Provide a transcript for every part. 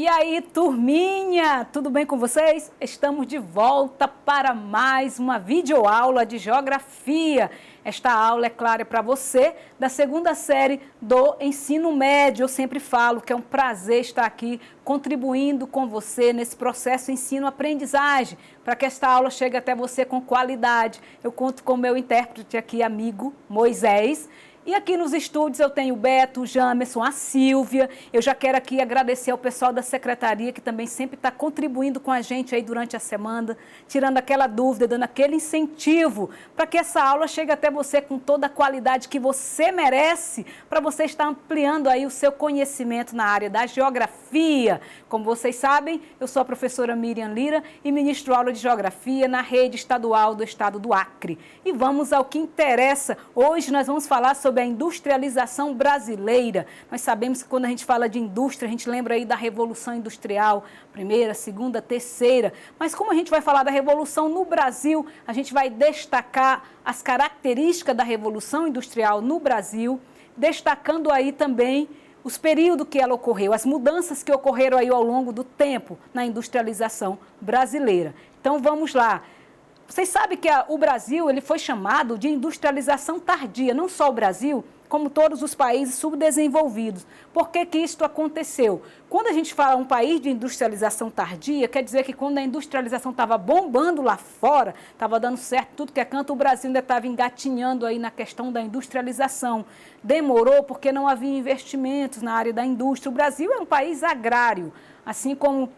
E aí, turminha, tudo bem com vocês? Estamos de volta para mais uma videoaula de Geografia. Esta aula, é claro, é para você da segunda série do ensino médio. Eu sempre falo que é um prazer estar aqui contribuindo com você nesse processo ensino-aprendizagem, para que esta aula chegue até você com qualidade. Eu conto com o meu intérprete aqui, amigo Moisés. E aqui nos estúdios eu tenho o Beto, o Jamerson, a Silvia. Eu já quero aqui agradecer ao pessoal da secretaria que também sempre está contribuindo com a gente aí durante a semana, tirando aquela dúvida, dando aquele incentivo para que essa aula chegue até você com toda a qualidade que você merece, para você estar ampliando aí o seu conhecimento na área da geografia. Como vocês sabem, eu sou a professora Miriam Lira e ministro aula de geografia na rede estadual do estado do Acre. E vamos ao que interessa. Hoje nós vamos falar sobre a industrialização brasileira. Nós sabemos que quando a gente fala de indústria, a gente lembra aí da Revolução Industrial, primeira, segunda, terceira. Mas como a gente vai falar da Revolução no Brasil, a gente vai destacar as características da Revolução Industrial no Brasil, destacando aí também os períodos que ela ocorreu, as mudanças que ocorreram aí ao longo do tempo na industrialização brasileira. Então vamos lá. Vocês sabem que o Brasil ele foi chamado de industrialização tardia, não só o Brasil, como todos os países subdesenvolvidos. Por que que isso aconteceu? Quando a gente fala um país de industrialização tardia, quer dizer que quando a industrialização estava bombando lá fora, estava dando certo tudo que é canto, o Brasil ainda estava engatinhando aí na questão da industrialização. Demorou porque não havia investimentos na área da indústria. O Brasil é um país agrário, assim como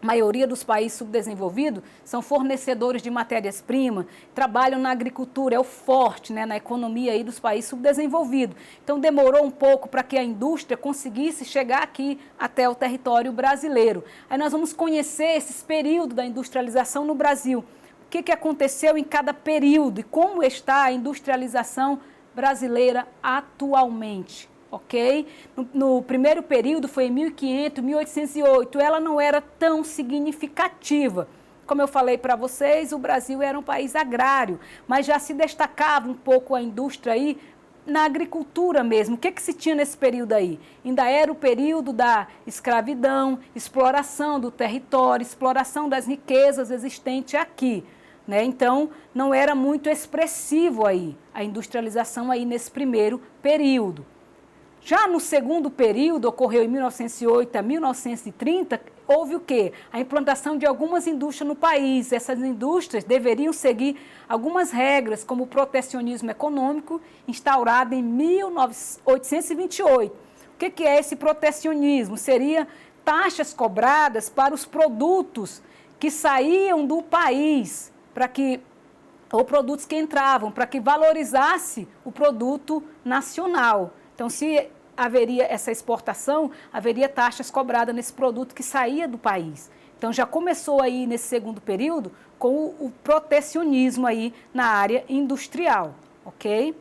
a maioria dos países subdesenvolvidos são fornecedores de matérias-primas, trabalham na agricultura, é o forte, né, na economia aí dos países subdesenvolvidos. Então demorou um pouco para que a indústria conseguisse chegar aqui até o território brasileiro. Aí nós vamos conhecer esses períodos da industrialização no Brasil. O que aconteceu em cada período e como está a industrialização brasileira atualmente. Ok? No primeiro período foi em 1500, 1808, ela não era tão significativa. Como eu falei para vocês, o Brasil era um país agrário, mas já se destacava um pouco a indústria aí na agricultura mesmo. O que se tinha nesse período aí? Ainda era o período da escravidão, exploração do território, exploração das riquezas existentes aqui. Né? Então, não era muito expressivo aí a industrialização aí nesse primeiro período. Já no segundo período, ocorreu em 1908 a 1930, houve o quê? A implantação de algumas indústrias no país. Essas indústrias deveriam seguir algumas regras, como o protecionismo econômico, instaurado em 1828. O que é esse protecionismo? Seria taxas cobradas para os produtos que saíam do país, ou produtos que entravam, para que valorizasse o produto nacional. Então, se haveria essa exportação, haveria taxas cobradas nesse produto que saía do país. Então, já começou aí nesse segundo período com o protecionismo aí na área industrial, ok?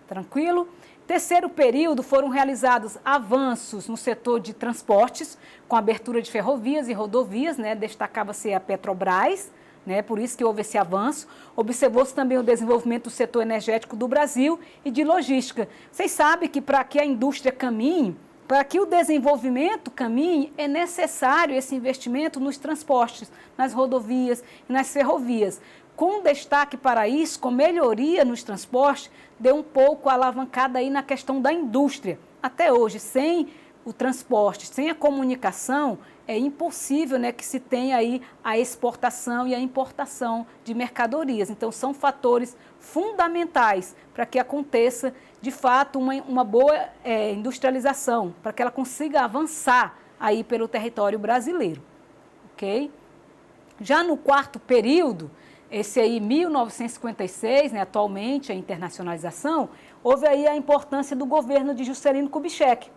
Tranquilo? Terceiro período foram realizados avanços no setor de transportes, com a abertura de ferrovias e rodovias, né? Destacava-se a Petrobras, né? Por isso que houve esse avanço. Observou-se também o desenvolvimento do setor energético do Brasil e de logística. Vocês sabem que para que a indústria caminhe, para que o desenvolvimento caminhe, é necessário esse investimento nos transportes, nas rodovias e nas ferrovias. Com destaque para isso, com melhoria nos transportes, deu um pouco alavancada aí na questão da indústria. Até hoje, sem o transporte, sem a comunicação, é impossível, né, que se tenha aí a exportação e a importação de mercadorias. Então, são fatores fundamentais para que aconteça, de fato, uma boa industrialização, para que ela consiga avançar aí pelo território brasileiro. Ok? Já no quarto período, esse aí, 1956, né, atualmente, a internacionalização, houve aí a importância do governo de Juscelino Kubitschek.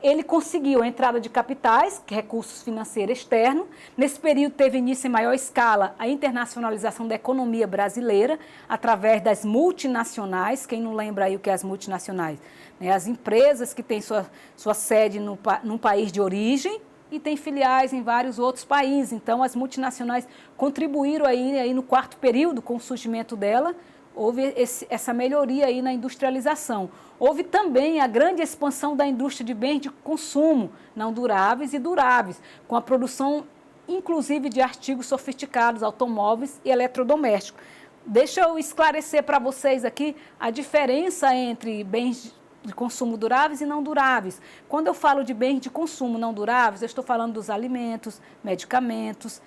Ele conseguiu a entrada de capitais, recursos financeiros externos. Nesse período teve início em maior escala a internacionalização da economia brasileira através das multinacionais. Quem não lembra aí o que é as multinacionais? Né? As empresas que têm sua sede num país de origem e têm filiais em vários outros países. Então, as multinacionais contribuíram aí no quarto período com o surgimento dela. houve essa melhoria aí na industrialização. Houve também a grande expansão da indústria de bens de consumo, não duráveis e duráveis, com a produção inclusive de artigos sofisticados, automóveis e eletrodomésticos. Deixa eu esclarecer para vocês aqui a diferença entre bens de consumo duráveis e não duráveis. Quando eu falo de bens de consumo não duráveis, eu estou falando dos alimentos, medicamentos,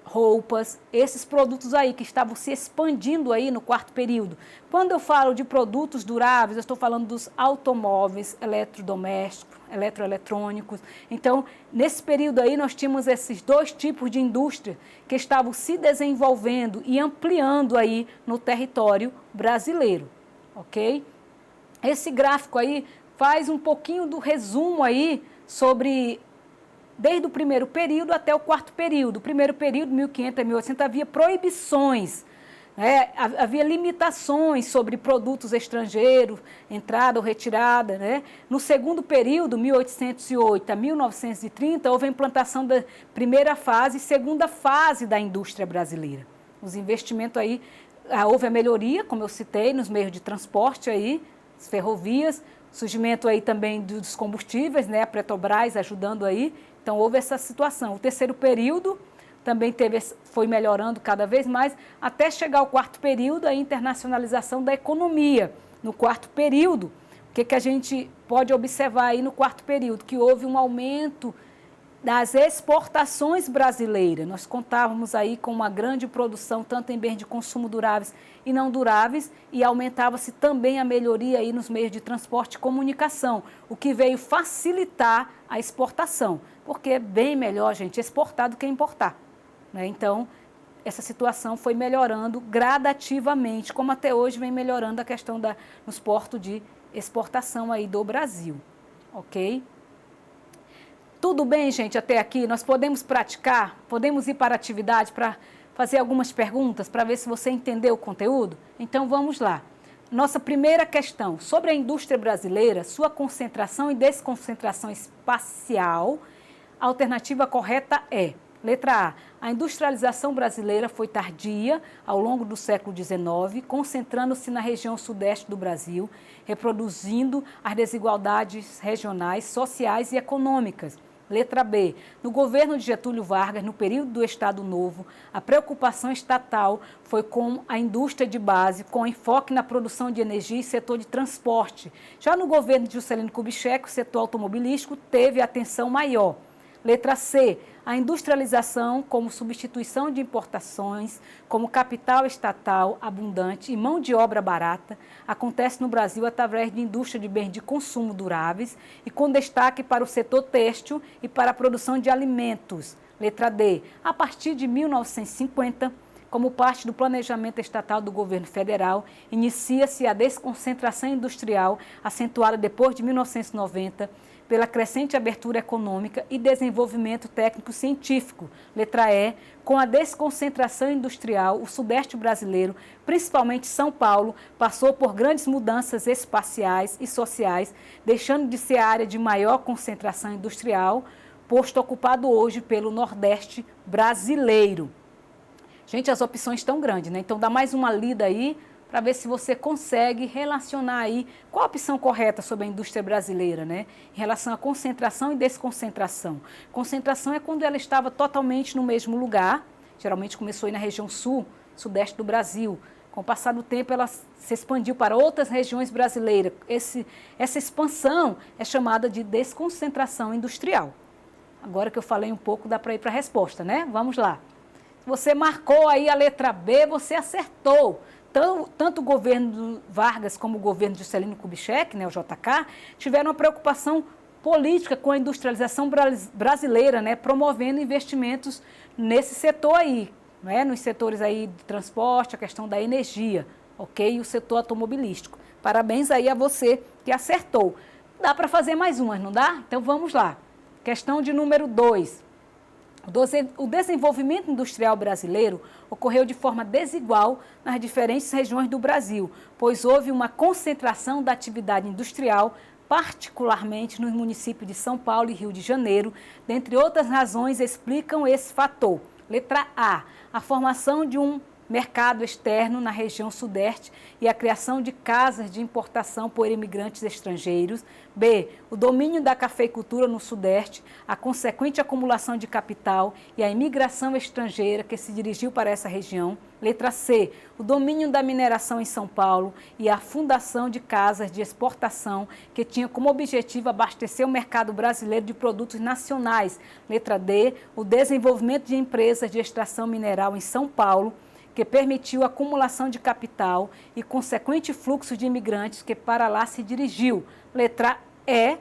roupas, esses produtos aí que estavam se expandindo aí no quarto período. Quando eu falo de produtos duráveis, eu estou falando dos automóveis, eletrodomésticos, eletroeletrônicos. Então, nesse período aí, nós tínhamos esses dois tipos de indústria que estavam se desenvolvendo e ampliando aí no território brasileiro, ok? Esse gráfico aí faz um pouquinho do resumo aí sobre desde o primeiro período até o quarto período. O primeiro período, 1500 a 1800, havia proibições, né? Havia limitações sobre produtos estrangeiros, entrada ou retirada, né? No segundo período, 1808 a 1930, houve a implantação da primeira fase e segunda fase da indústria brasileira. Os investimentos aí, houve a melhoria, como eu citei, nos meios de transporte aí, as ferrovias, surgimento aí também dos combustíveis, né? A Petrobras ajudando aí. Então, houve essa situação. O terceiro período também foi melhorando cada vez mais, até chegar ao quarto período, a internacionalização da economia. No quarto período, o que a gente pode observar aí no quarto período? Que houve um aumento das exportações brasileiras. Nós contávamos aí com uma grande produção, tanto em bens de consumo duráveis e não duráveis, e aumentava-se também a melhoria aí nos meios de transporte e comunicação, o que veio facilitar a exportação, porque é bem melhor, gente, exportar do que importar, né? Então, essa situação foi melhorando gradativamente, como até hoje vem melhorando a questão nos portos de exportação aí do Brasil, ok? Tudo bem, gente, até aqui? Nós podemos praticar, podemos ir para a atividade para fazer algumas perguntas, para ver se você entendeu o conteúdo? Então, vamos lá. Nossa primeira questão, sobre a indústria brasileira, sua concentração e desconcentração espacial, a alternativa correta é: letra A, a industrialização brasileira foi tardia ao longo do século XIX, concentrando-se na região sudeste do Brasil, reproduzindo as desigualdades regionais, sociais e econômicas. Letra B, no governo de Getúlio Vargas, no período do Estado Novo, a preocupação estatal foi com a indústria de base, com enfoque na produção de energia e setor de transporte. Já no governo de Juscelino Kubitschek, o setor automobilístico teve atenção maior. Letra C, a industrialização como substituição de importações, como capital estatal abundante e mão de obra barata, acontece no Brasil através de indústria de bens de consumo duráveis e com destaque para o setor têxtil e para a produção de alimentos. Letra D, a partir de 1950, como parte do planejamento estatal do governo federal, inicia-se a desconcentração industrial, acentuada depois de 1990, pela crescente abertura econômica e desenvolvimento técnico-científico. Letra E, com a desconcentração industrial, o sudeste brasileiro, principalmente São Paulo, passou por grandes mudanças espaciais e sociais, deixando de ser a área de maior concentração industrial, posto ocupado hoje pelo Nordeste brasileiro. Gente, as opções estão grandes, né? Então, dá mais uma lida aí, para ver se você consegue relacionar aí qual a opção correta sobre a indústria brasileira, né? Em relação à concentração e desconcentração. Concentração é quando ela estava totalmente no mesmo lugar, geralmente começou aí na região sul, sudeste do Brasil. Com o passar do tempo, ela se expandiu para outras regiões brasileiras. Essa expansão é chamada de desconcentração industrial. Agora que eu falei um pouco, dá para ir para a resposta, né? Vamos lá. Se você marcou aí a letra B, você acertou. Tanto o governo Vargas como o governo de Juscelino Kubitschek, né, o JK, tiveram uma preocupação política com a industrialização brasileira, né, promovendo investimentos nesse setor aí, né, nos setores aí de transporte, a questão da energia, ok? E o setor automobilístico. Parabéns aí a você que acertou. Dá para fazer mais umas, não dá? Então vamos lá. Questão de número 2. O desenvolvimento industrial brasileiro ocorreu de forma desigual nas diferentes regiões do Brasil, pois houve uma concentração da atividade industrial, particularmente nos municípios de São Paulo e Rio de Janeiro. Dentre outras razões, explicam esse fator. Letra A, a formação de um mercado externo na região sudeste e a criação de casas de importação por imigrantes estrangeiros. B, o domínio da cafeicultura no sudeste, a consequente acumulação de capital e a imigração estrangeira que se dirigiu para essa região. Letra C, o domínio da mineração em São Paulo e a fundação de casas de exportação que tinha como objetivo abastecer o mercado brasileiro de produtos nacionais. Letra D, o desenvolvimento de empresas de extração mineral em São Paulo, que permitiu a acumulação de capital e consequente fluxo de imigrantes que para lá se dirigiu. Letra E,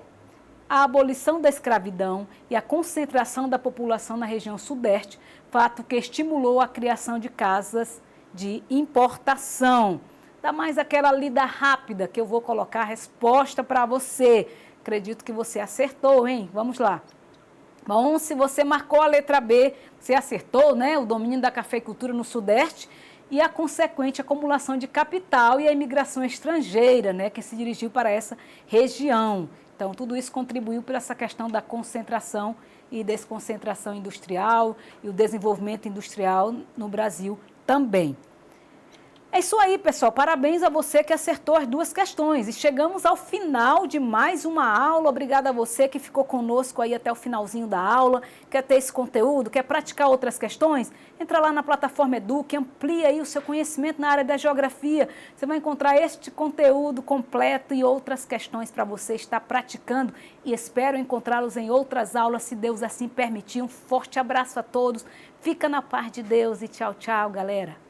a abolição da escravidão e a concentração da população na região sudeste, fato que estimulou a criação de casas de importação. Dá mais aquela lida rápida que eu vou colocar a resposta para você. Acredito que você acertou, hein? Vamos lá. Bom, se você marcou a letra B, você acertou, né? O domínio da cafeicultura no sudeste e a consequente acumulação de capital e a imigração estrangeira, né? Que se dirigiu para essa região. Então, tudo isso contribuiu para essa questão da concentração e desconcentração industrial e o desenvolvimento industrial no Brasil também. É isso aí, pessoal. Parabéns a você que acertou as duas questões. E chegamos ao final de mais uma aula. Obrigada a você que ficou conosco aí até o finalzinho da aula. Quer ter esse conteúdo? Quer praticar outras questões? Entra lá na plataforma Eduque, amplia aí o seu conhecimento na área da geografia. Você vai encontrar este conteúdo completo e outras questões para você estar praticando. E espero encontrá-los em outras aulas, se Deus assim permitir. Um forte abraço a todos. Fica na paz de Deus e tchau, tchau, galera.